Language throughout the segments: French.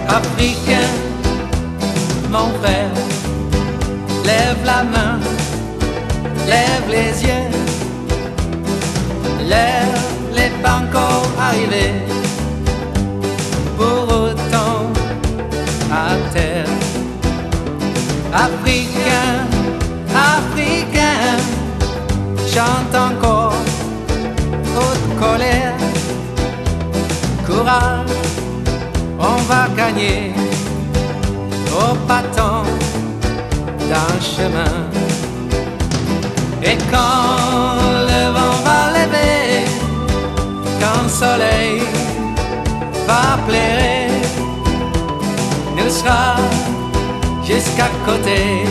Africain, mon frère, lève la main, lève les yeux, l'heure n'est pas encore arrivée, pour autant à terre. Africain, Africain, chante encore haute colère, courage, on va gagner au bâton d'un chemin. Et quand le vent va lever, quand le soleil va plairer, nous sera jusqu'à côté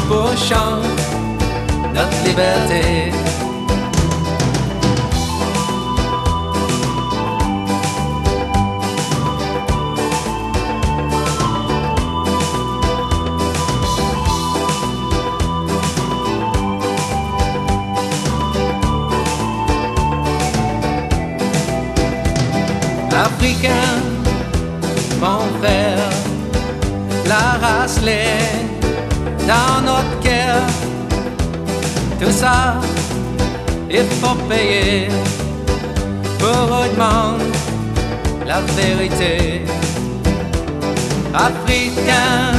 pour chanter notre liberté. Africain, mon frère, la race l'est dans notre cœur. Tout ça, il faut payer pour demander la vérité. Africain,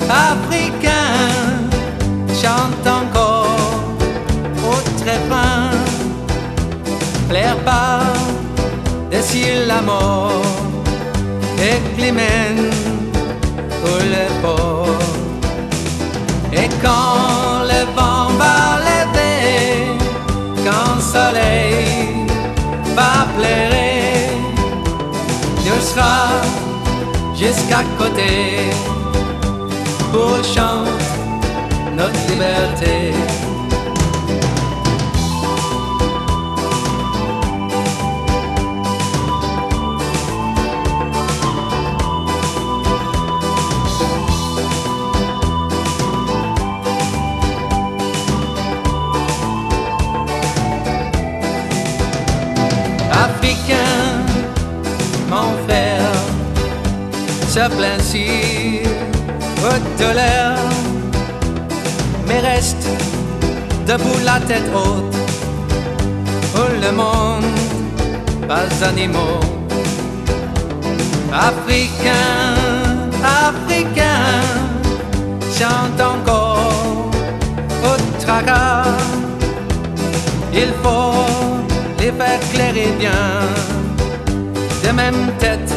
Africain, chante encore au trépas, plaire pas d'ici la mort et Clément pour le port. Et quand le vent va lever, quand le soleil va plairer, nous sera jusqu'à côté pour chanter notre liberté. Africain, mon frère, se plaint si haute douleur, mais reste debout la tête haute, pour le monde, pas animaux. Africain, Africain, chante encore au tracas, il faut les faire clairer bien, de même tête,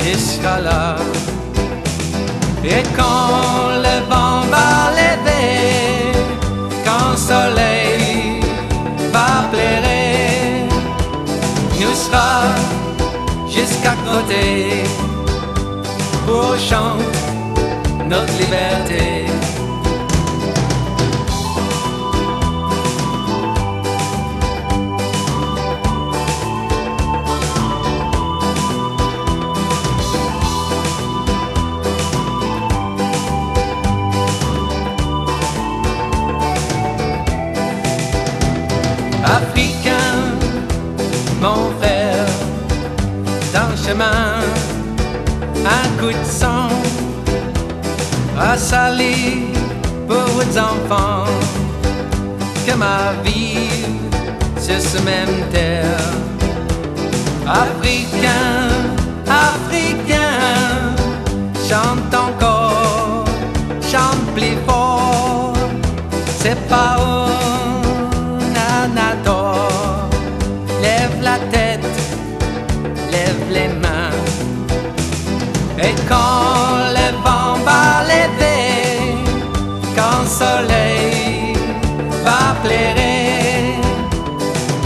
il sera là. Et quand le vent va lever, quand le soleil va plairer, nous sera jusqu'à côté pour chanter notre liberté. Africain, mon frère, dans le chemin, un coup de sang a sali pour vos enfants, que ma vie sur ce même terre. Africain, Africain, chante encore, chante plus fort, c'est pas lève la tête, lève les mains. Et quand le vent va lever, quand le soleil va plairer,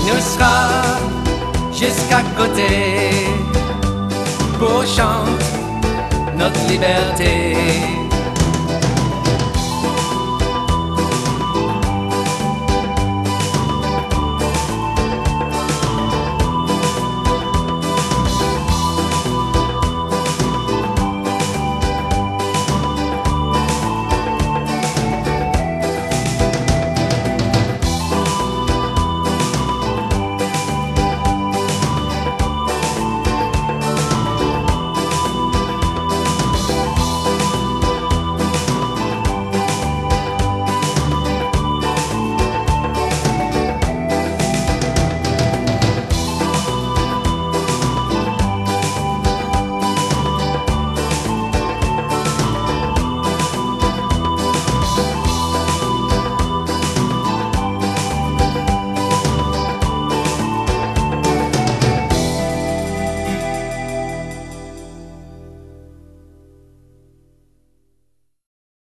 nous sera jusqu'à côté pour chanter notre liberté.